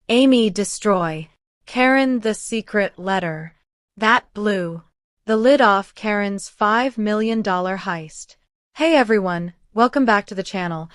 Amy destroy. Karen the secret letter. That blew the lid off Karen's $5 million heist. Hey everyone, welcome back to the channel.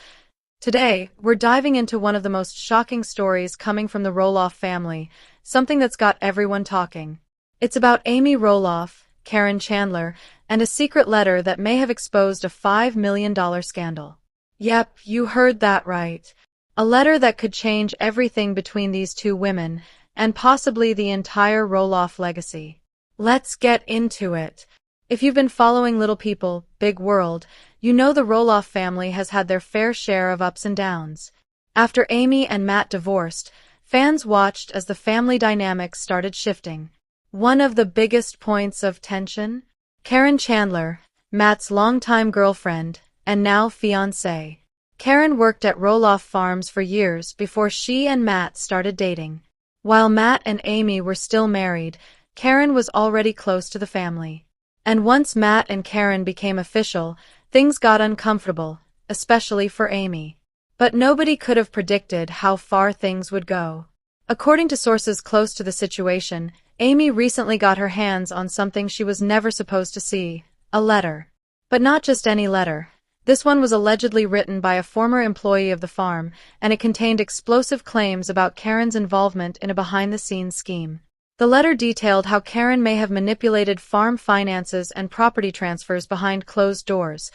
Today, we're diving into one of the most shocking stories coming from the Roloff family, something that's got everyone talking. It's about Amy Roloff, Karen Chandler, and a secret letter that may have exposed a $5 million scandal. Yep, you heard that right. A letter that could change everything between these two women, and possibly the entire Roloff legacy. Let's get into it. If you've been following Little People, Big World, you know the Roloff family has had their fair share of ups and downs. After Amy and Matt divorced, fans watched as the family dynamics started shifting. One of the biggest points of tension? Karen Chandler, Matt's longtime girlfriend, and now fiancée. Karen worked at Roloff Farms for years before she and Matt started dating. While Matt and Amy were still married, Karen was already close to the family. And once Matt and Karen became official, things got uncomfortable, especially for Amy. But nobody could have predicted how far things would go. According to sources close to the situation, Amy recently got her hands on something she was never supposed to see, a letter. But not just any letter. This one was allegedly written by a former employee of the farm, and it contained explosive claims about Karen's involvement in a behind-the-scenes scheme. The letter detailed how Karen may have manipulated farm finances and property transfers behind closed doors,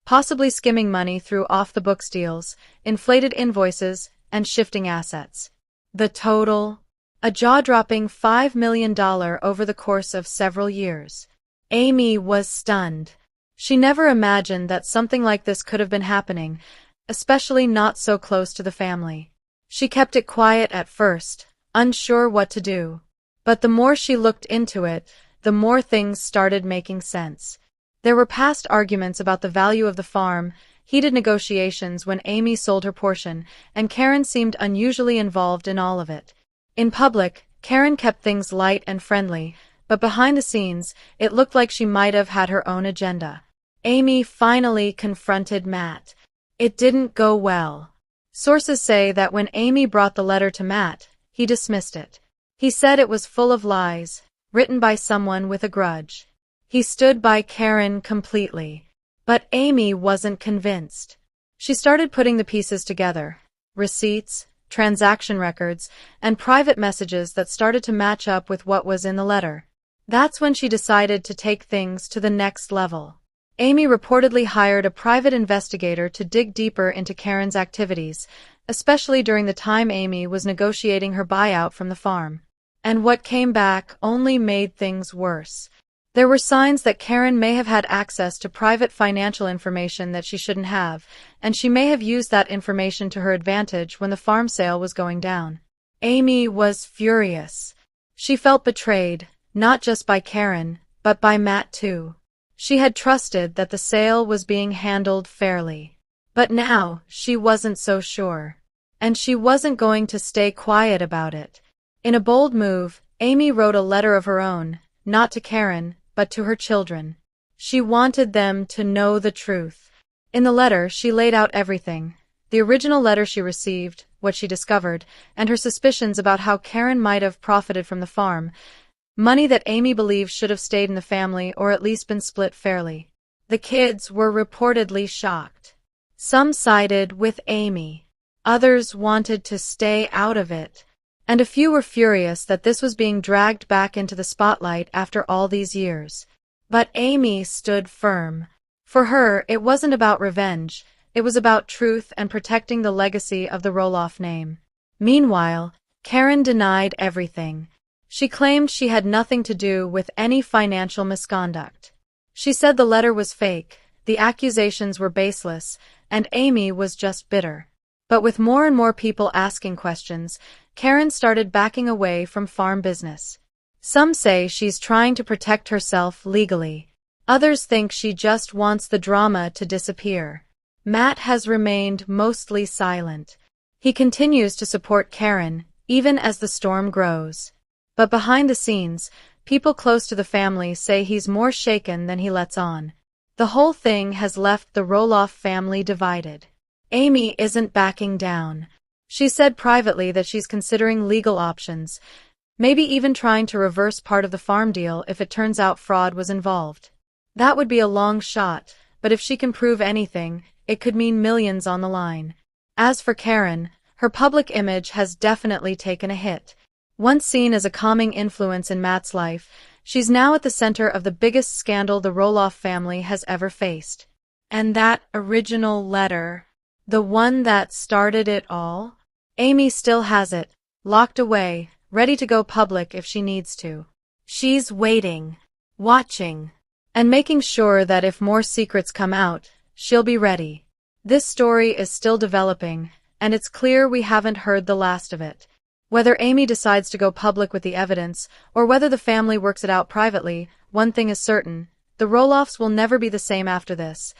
possibly skimming money through off-the-books deals, inflated invoices, and shifting assets. The total? A jaw-dropping $5 million over the course of several years. Amy was stunned. She never imagined that something like this could have been happening, especially not so close to the family. She kept it quiet at first, unsure what to do. But the more she looked into it, the more things started making sense. There were past arguments about the value of the farm, heated negotiations when Amy sold her portion, and Karen seemed unusually involved in all of it. In public, Karen kept things light and friendly, but behind the scenes, it looked like she might have had her own agenda. Amy finally confronted Matt. It didn't go well. Sources say that when Amy brought the letter to Matt, he dismissed it. He said it was full of lies, written by someone with a grudge. He stood by Karen completely. But Amy wasn't convinced. She started putting the pieces together. Receipts, transaction records, and private messages that started to match up with what was in the letter. That's when she decided to take things to the next level. Amy reportedly hired a private investigator to dig deeper into Karen's activities, especially during the time Amy was negotiating her buyout from the farm. And what came back only made things worse. There were signs that Karen may have had access to private financial information that she shouldn't have, and she may have used that information to her advantage when the farm sale was going down. Amy was furious. She felt betrayed, not just by Karen, but by Matt too. She had trusted that the sale was being handled fairly. But now, she wasn't so sure. And she wasn't going to stay quiet about it. In a bold move, Amy wrote a letter of her own, not to Karen, but to her children. She wanted them to know the truth. In the letter, she laid out everything. The original letter she received, what she discovered, and her suspicions about how Karen might have profited from the farm. Money that Amy believed should have stayed in the family or at least been split fairly. The kids were reportedly shocked. Some sided with Amy. Others wanted to stay out of it. And a few were furious that this was being dragged back into the spotlight after all these years. But Amy stood firm. For her, it wasn't about revenge. It was about truth and protecting the legacy of the Roloff name. Meanwhile, Karen denied everything. She claimed she had nothing to do with any financial misconduct. She said the letter was fake, the accusations were baseless, and Amy was just bitter. But with more and more people asking questions, Karen started backing away from farm business. Some say she's trying to protect herself legally. Others think she just wants the drama to disappear. Matt has remained mostly silent. He continues to support Karen, even as the storm grows. But behind the scenes, people close to the family say he's more shaken than he lets on. The whole thing has left the Roloff family divided. Amy isn't backing down. She said privately that she's considering legal options, maybe even trying to reverse part of the farm deal if it turns out fraud was involved. That would be a long shot, but if she can prove anything, it could mean millions on the line. As for Karen, her public image has definitely taken a hit. Once seen as a calming influence in Matt's life, she's now at the center of the biggest scandal the Roloff family has ever faced. And that original letter, the one that started it all? Amy still has it, locked away, ready to go public if she needs to. She's waiting, watching, and making sure that if more secrets come out, she'll be ready. This story is still developing, and it's clear we haven't heard the last of it. Whether Amy decides to go public with the evidence, or whether the family works it out privately, one thing is certain: the Roloffs will never be the same after this.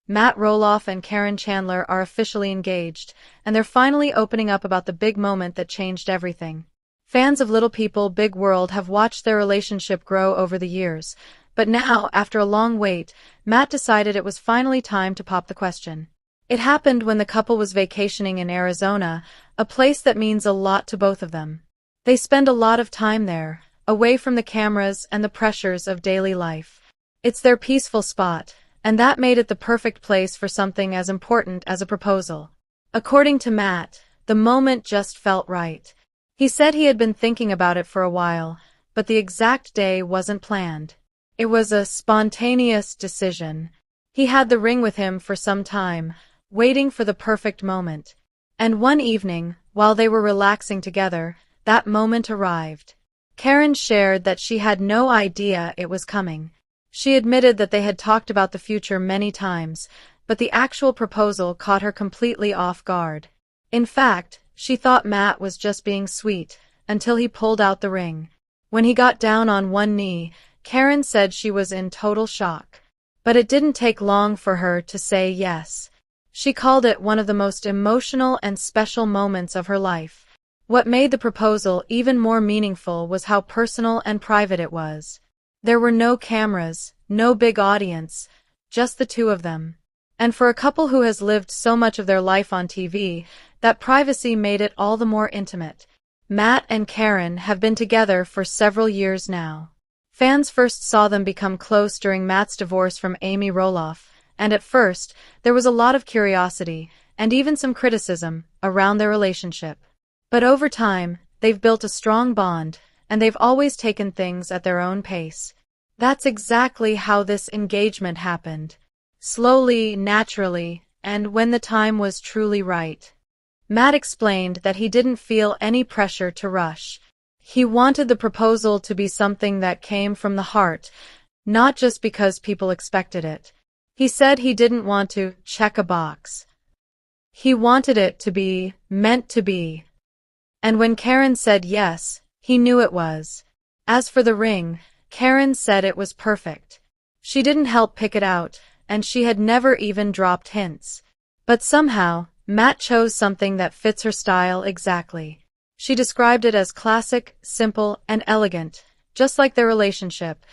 Matt Roloff and Karen Chandler are officially engaged, and they're finally opening up about the big moment that changed everything. Fans of Little People, Big World have watched their relationship grow over the years, but now, after a long wait, Matt decided it was finally time to pop the question. It happened when the couple was vacationing in Arizona, a place that means a lot to both of them. They spend a lot of time there, away from the cameras and the pressures of daily life. It's their peaceful spot, and that made it the perfect place for something as important as a proposal. According to Matt, the moment just felt right. He said he had been thinking about it for a while, but the exact day wasn't planned. It was a spontaneous decision. He had the ring with him for some time, waiting for the perfect moment. And one evening, while they were relaxing together, that moment arrived. Karen shared that she had no idea it was coming. She admitted that they had talked about the future many times, but the actual proposal caught her completely off guard. In fact, she thought Matt was just being sweet, until he pulled out the ring. When he got down on one knee, Karen said she was in total shock. But it didn't take long for her to say yes. She called it one of the most emotional and special moments of her life. What made the proposal even more meaningful was how personal and private it was. There were no cameras, no big audience, just the two of them. And for a couple who has lived so much of their life on TV, that privacy made it all the more intimate. Matt and Karen have been together for several years now. Fans first saw them become close during Matt's divorce from Amy Roloff, and at first, there was a lot of curiosity, and even some criticism, around their relationship. But over time, they've built a strong bond, and they've always taken things at their own pace. That's exactly how this engagement happened. Slowly, naturally, and when the time was truly right. Matt explained that he didn't feel any pressure to rush. He wanted the proposal to be something that came from the heart, not just because people expected it. He said he didn't want to check a box. He wanted it to be meant to be. And when Karen said yes, he knew it was. As for the ring, Karen said it was perfect. She didn't help pick it out, and she had never even dropped hints. But somehow, Matt chose something that fits her style exactly. She described it as classic, simple, and elegant, just like their relationship.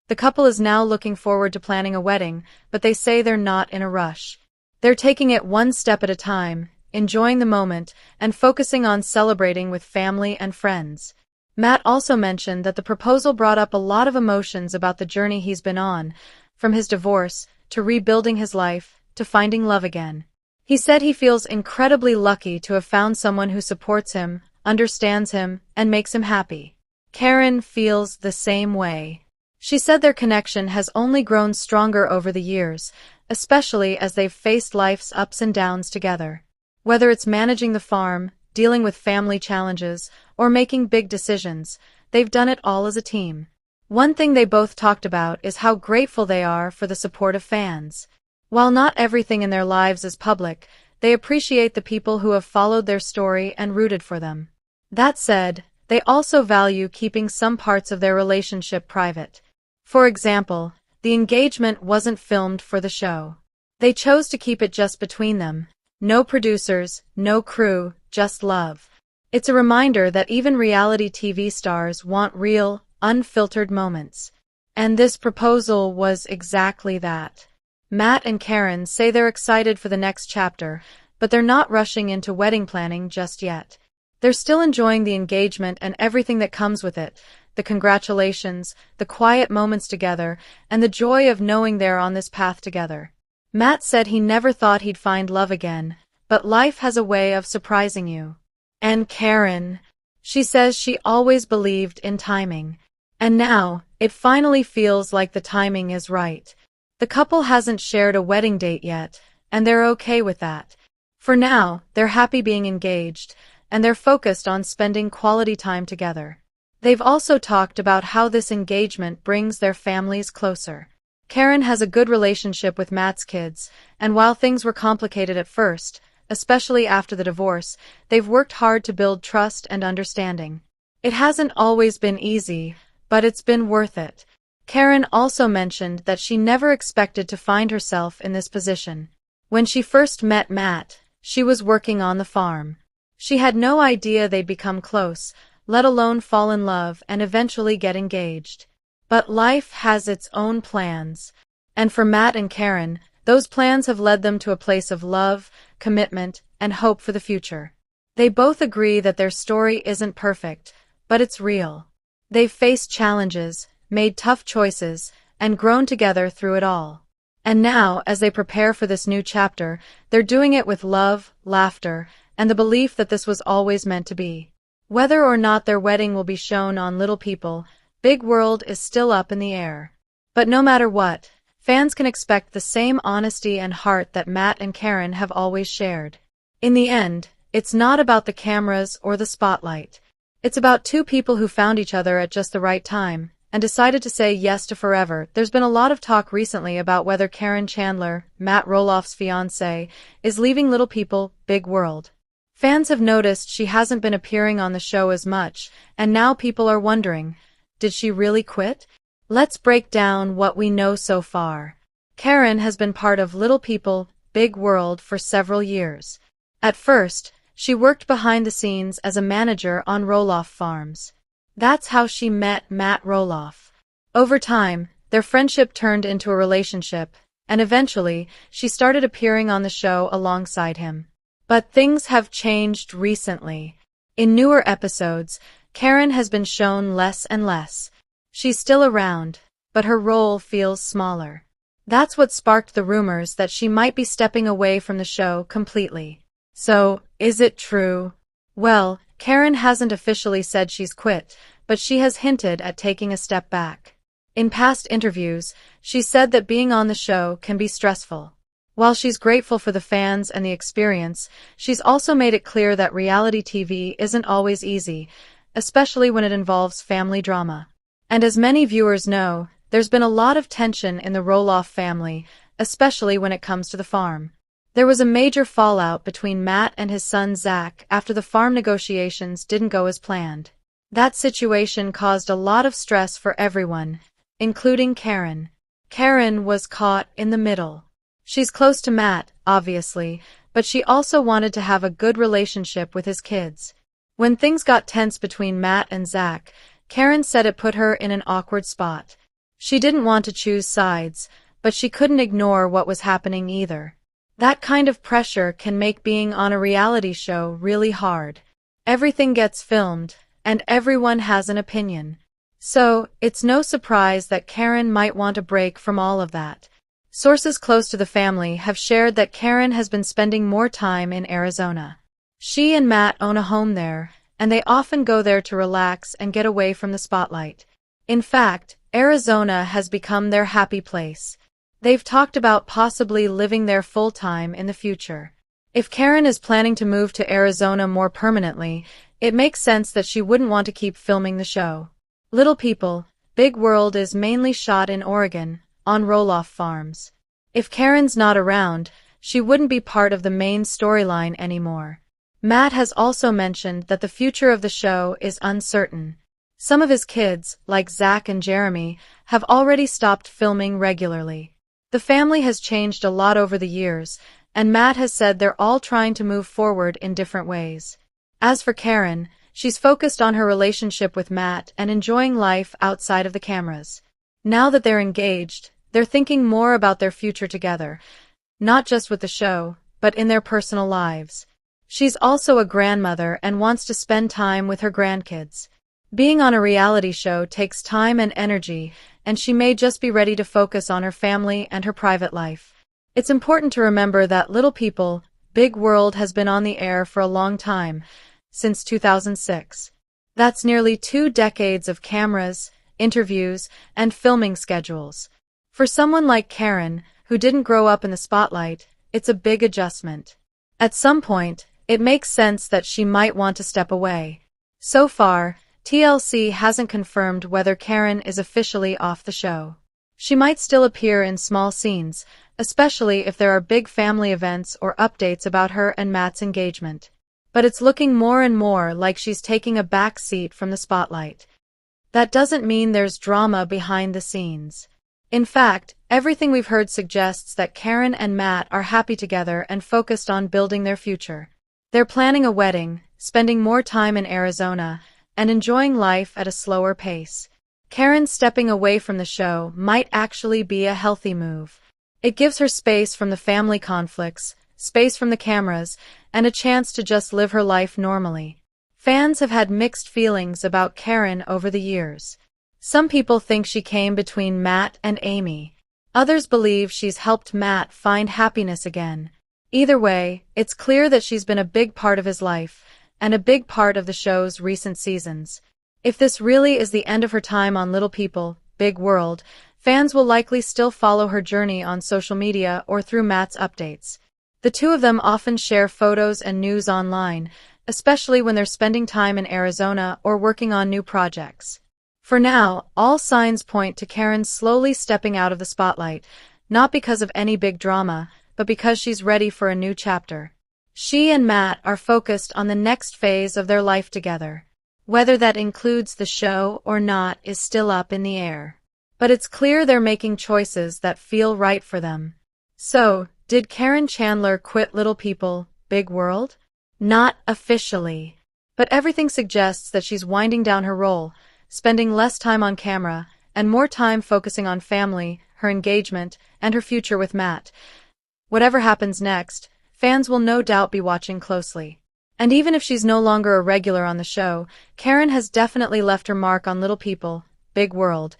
The couple is now looking forward to planning a wedding, but they say they're not in a rush. They're taking it one step at a time, enjoying the moment, and focusing on celebrating with family and friends. Matt also mentioned that the proposal brought up a lot of emotions about the journey he's been on, from his divorce, to rebuilding his life, to finding love again. He said he feels incredibly lucky to have found someone who supports him, understands him, and makes him happy. Karen feels the same way. She said their connection has only grown stronger over the years, especially as they've faced life's ups and downs together. Whether it's managing the farm, dealing with family challenges, or making big decisions, they've done it all as a team. One thing they both talked about is how grateful they are for the support of fans. While not everything in their lives is public, they appreciate the people who have followed their story and rooted for them. That said, they also value keeping some parts of their relationship private. For example, the engagement wasn't filmed for the show. They chose to keep it just between them. No producers, no crew, just love. It's a reminder that even reality TV stars want real, unfiltered moments. And this proposal was exactly that. Matt and Karen say they're excited for the next chapter, but they're not rushing into wedding planning just yet. They're still enjoying the engagement and everything that comes with it, the congratulations, the quiet moments together, and the joy of knowing they're on this path together. Matt said he never thought he'd find love again, but life has a way of surprising you. And Karen, she says she always believed in timing. And now, it finally feels like the timing is right. The couple hasn't shared a wedding date yet, and they're okay with that. For now, they're happy being engaged, and they're focused on spending quality time together. They've also talked about how this engagement brings their families closer. Karen has a good relationship with Matt's kids, and while things were complicated at first, especially after the divorce, they've worked hard to build trust and understanding. It hasn't always been easy, but it's been worth it. Karen also mentioned that she never expected to find herself in this position. When she first met Matt, she was working on the farm. She had no idea they'd become close, let alone fall in love and eventually get engaged. But life has its own plans. And for Matt and Karen, those plans have led them to a place of love, commitment, and hope for the future. They both agree that their story isn't perfect, but it's real. They've faced challenges, made tough choices, and grown together through it all. And now, as they prepare for this new chapter, they're doing it with love, laughter, and the belief that this was always meant to be. Whether or not their wedding will be shown on Little People, Big World is still up in the air. But no matter what, fans can expect the same honesty and heart that Matt and Karen have always shared. In the end, it's not about the cameras or the spotlight. It's about two people who found each other at just the right time and decided to say yes to forever. There's been a lot of talk recently about whether Karen Chandler, Matt Roloff's fiancée, is leaving Little People, Big World. Fans have noticed she hasn't been appearing on the show as much, and now people are wondering, did she really quit? Let's break down what we know so far. Karen has been part of Little People, Big World for several years. At first, she worked behind the scenes as a manager on Roloff farms. That's how she met Matt Roloff. Over time, their friendship turned into a relationship, and eventually, she started appearing on the show alongside him. But things have changed recently. In newer episodes, Karen has been shown less and less. She's still around, but her role feels smaller. That's what sparked the rumors that she might be stepping away from the show completely. So, is it true? Well, Karen hasn't officially said she's quit, but she has hinted at taking a step back. In past interviews, she said that being on the show can be stressful. While she's grateful for the fans and the experience, she's also made it clear that reality TV isn't always easy, especially when it involves family drama. And as many viewers know, there's been a lot of tension in the Roloff family, especially when it comes to the farm. There was a major fallout between Matt and his son Zach after the farm negotiations didn't go as planned. That situation caused a lot of stress for everyone, including Karen. Karen was caught in the middle. She's close to Matt, obviously, but she also wanted to have a good relationship with his kids. When things got tense between Matt and Zach, Karen said it put her in an awkward spot. She didn't want to choose sides, but she couldn't ignore what was happening either. That kind of pressure can make being on a reality show really hard. Everything gets filmed, and everyone has an opinion. So, it's no surprise that Karen might want a break from all of that. Sources close to the family have shared that Karen has been spending more time in Arizona. She and Matt own a home there, and they often go there to relax and get away from the spotlight. In fact, Arizona has become their happy place. They've talked about possibly living there full-time in the future. If Karen is planning to move to Arizona more permanently, it makes sense that she wouldn't want to keep filming the show. Little People, Big World is mainly shot in Oregon, on Roloff farms. If Karen's not around, she wouldn't be part of the main storyline anymore. Matt has also mentioned that the future of the show is uncertain. Some of his kids, like Zach and Jeremy, have already stopped filming regularly. The family has changed a lot over the years, and Matt has said they're all trying to move forward in different ways. As for Karen, she's focused on her relationship with Matt and enjoying life outside of the cameras. Now that they're engaged, they're thinking more about their future together, not just with the show, but in their personal lives. She's also a grandmother and wants to spend time with her grandkids. Being on a reality show takes time and energy, and she may just be ready to focus on her family and her private life. It's important to remember that Little People, Big World has been on the air for a long time, since 2006. That's nearly 2 decades of cameras, interviews, and filming schedules. For someone like Karen, who didn't grow up in the spotlight, it's a big adjustment. At some point, it makes sense that she might want to step away. So far, TLC hasn't confirmed whether Karen is officially off the show. She might still appear in small scenes, especially if there are big family events or updates about her and Matt's engagement. But it's looking more and more like she's taking a back seat from the spotlight. That doesn't mean there's drama behind the scenes. In fact, everything we've heard suggests that Karen and Matt are happy together and focused on building their future. They're planning a wedding, spending more time in Arizona, and enjoying life at a slower pace. Karen stepping away from the show might actually be a healthy move. It gives her space from the family conflicts, space from the cameras, and a chance to just live her life normally. Fans have had mixed feelings about Karen over the years. Some people think she came between Matt and Amy. Others believe she's helped Matt find happiness again. Either way, it's clear that she's been a big part of his life, and a big part of the show's recent seasons. If this really is the end of her time on Little People, Big World, fans will likely still follow her journey on social media or through Matt's updates. The two of them often share photos and news online, especially when they're spending time in Arizona or working on new projects. For now, all signs point to Karen slowly stepping out of the spotlight, not because of any big drama, but because she's ready for a new chapter. She and Matt are focused on the next phase of their life together. Whether that includes the show or not is still up in the air. But it's clear they're making choices that feel right for them. So, did Karen Chandler quit Little People, Big World? Not officially. But everything suggests that she's winding down her role, spending less time on camera, and more time focusing on family, her engagement, and her future with Matt. Whatever happens next, fans will no doubt be watching closely. And even if she's no longer a regular on the show, Karen has definitely left her mark on Little People, Big World.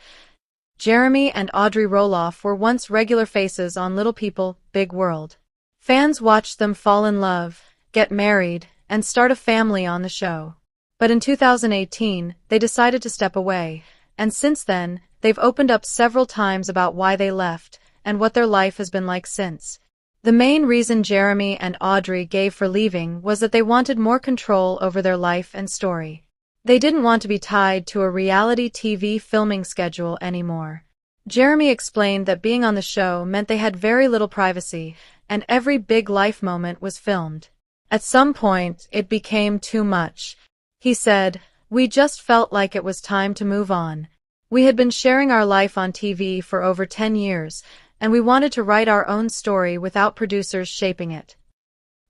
Jeremy and Audrey Roloff were once regular faces on Little People, Big World. Fans watched them fall in love, get married, and start a family on the show. But in 2018, they decided to step away, and since then, they've opened up several times about why they left, and what their life has been like since. The main reason Jeremy and Audrey gave for leaving was that they wanted more control over their life and story. They didn't want to be tied to a reality TV filming schedule anymore. Jeremy explained that being on the show meant they had very little privacy, and every big life moment was filmed. At some point, it became too much. He said, "We just felt like it was time to move on. We had been sharing our life on TV for over 10 years, and we wanted to write our own story without producers shaping it."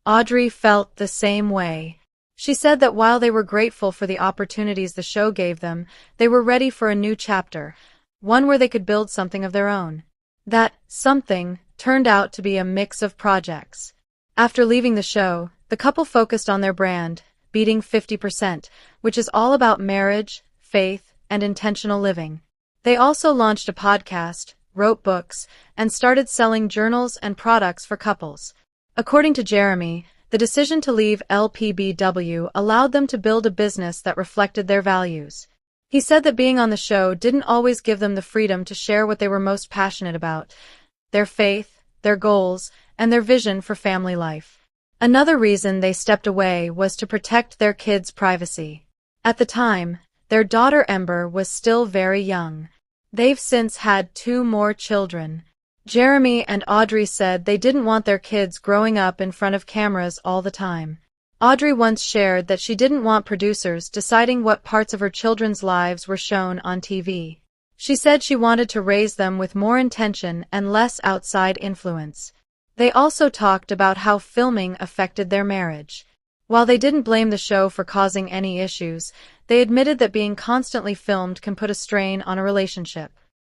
Audrey felt the same way. She said that while they were grateful for the opportunities the show gave them, they were ready for a new chapter, one where they could build something of their own. That something turned out to be a mix of projects. After leaving the show, the couple focused on their brand, Beating 50%, which is all about marriage, faith, and intentional living. They also launched a podcast, wrote books, and started selling journals and products for couples. According to Jeremy, the decision to leave LPBW allowed them to build a business that reflected their values. He said that being on the show didn't always give them the freedom to share what they were most passionate about: their faith, their goals, and their vision for family life. Another reason they stepped away was to protect their kids' privacy. At the time, their daughter Ember was still very young. They've since had 2 more children. Jeremy and Audrey said they didn't want their kids growing up in front of cameras all the time. Audrey once shared that she didn't want producers deciding what parts of her children's lives were shown on TV. She said she wanted to raise them with more intention and less outside influence. They also talked about how filming affected their marriage. While they didn't blame the show for causing any issues, they admitted that being constantly filmed can put a strain on a relationship.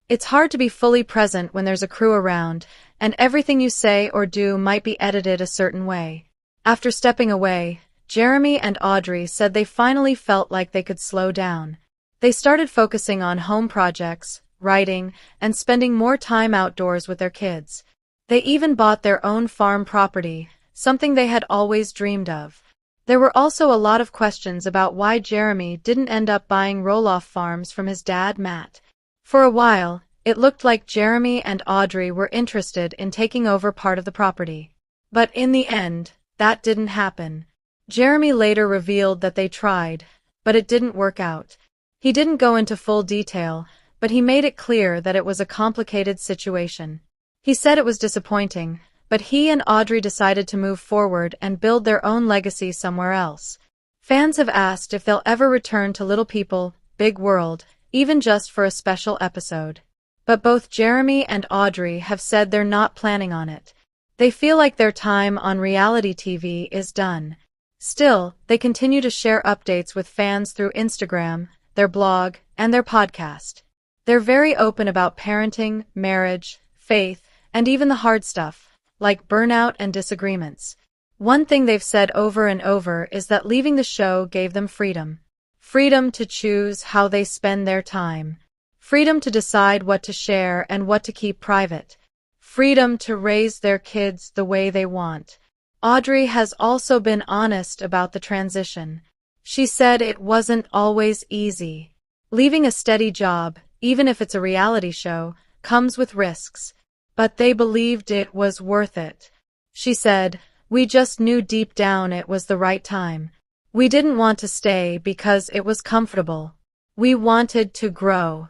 It's hard to be fully present when there's a crew around, and everything you say or do might be edited a certain way. After stepping away, Jeremy and Audrey said they finally felt like they could slow down. They started focusing on home projects, writing, and spending more time outdoors with their kids. They even bought their own farm property, something they had always dreamed of. There were also a lot of questions about why Jeremy didn't end up buying Roloff farms from his dad, Matt. For a while, it looked like Jeremy and Audrey were interested in taking over part of the property. But in the end, that didn't happen. Jeremy later revealed that they tried, but it didn't work out. He didn't go into full detail, but he made it clear that it was a complicated situation. He said it was disappointing, but he and Audrey decided to move forward and build their own legacy somewhere else. Fans have asked if they'll ever return to Little People, Big World, even just for a special episode. But both Jeremy and Audrey have said they're not planning on it. They feel like their time on reality TV is done. Still, they continue to share updates with fans through Instagram, their blog, and their podcast. They're very open about parenting, marriage, faith, and even the hard stuff, like burnout and disagreements. One thing they've said over and over is that leaving the show gave them freedom. Freedom to choose how they spend their time. Freedom to decide what to share and what to keep private. Freedom to raise their kids the way they want. Audrey has also been honest about the transition. She said it wasn't always easy. Leaving a steady job, even if it's a reality show, comes with risks. But they believed it was worth it. She said, "We just knew deep down it was the right time. We didn't want to stay because it was comfortable. We wanted to grow."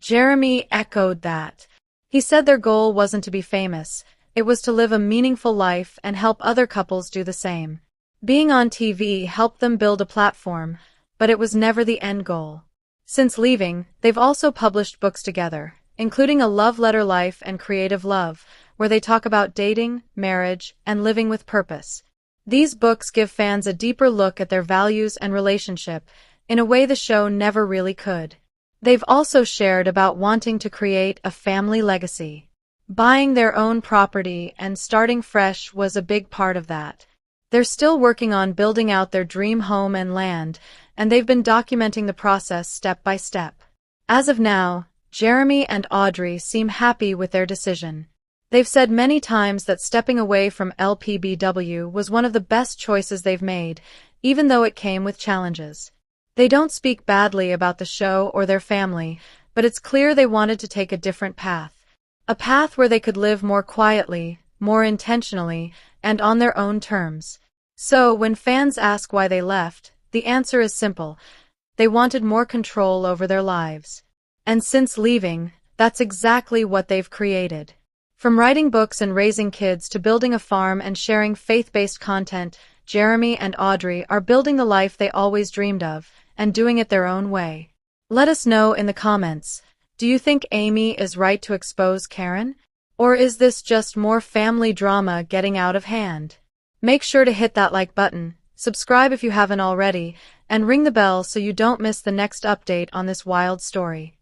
Jeremy echoed that. He said their goal wasn't to be famous, it was to live a meaningful life and help other couples do the same. Being on TV helped them build a platform, but it was never the end goal. Since leaving, they've also published books together, including A Love Letter Life and Creative Love, where they talk about dating, marriage, and living with purpose. These books give fans a deeper look at their values and relationship, in a way the show never really could. They've also shared about wanting to create a family legacy. Buying their own property and starting fresh was a big part of that. They're still working on building out their dream home and land, and they've been documenting the process step by step. As of now, Jeremy and Audrey seem happy with their decision. They've said many times that stepping away from LPBW was one of the best choices they've made, even though it came with challenges. They don't speak badly about the show or their family, but it's clear they wanted to take a different path. A path where they could live more quietly, more intentionally, and on their own terms. So, when fans ask why they left, the answer is simple. They wanted more control over their lives. And since leaving, that's exactly what they've created. From writing books and raising kids to building a farm and sharing faith-based content, Jeremy and Audrey are building the life they always dreamed of, and doing it their own way. Let us know in the comments. Do you think Amy is right to expose Karen? Or is this just more family drama getting out of hand? Make sure to hit that like button, subscribe if you haven't already, and ring the bell so you don't miss the next update on this wild story.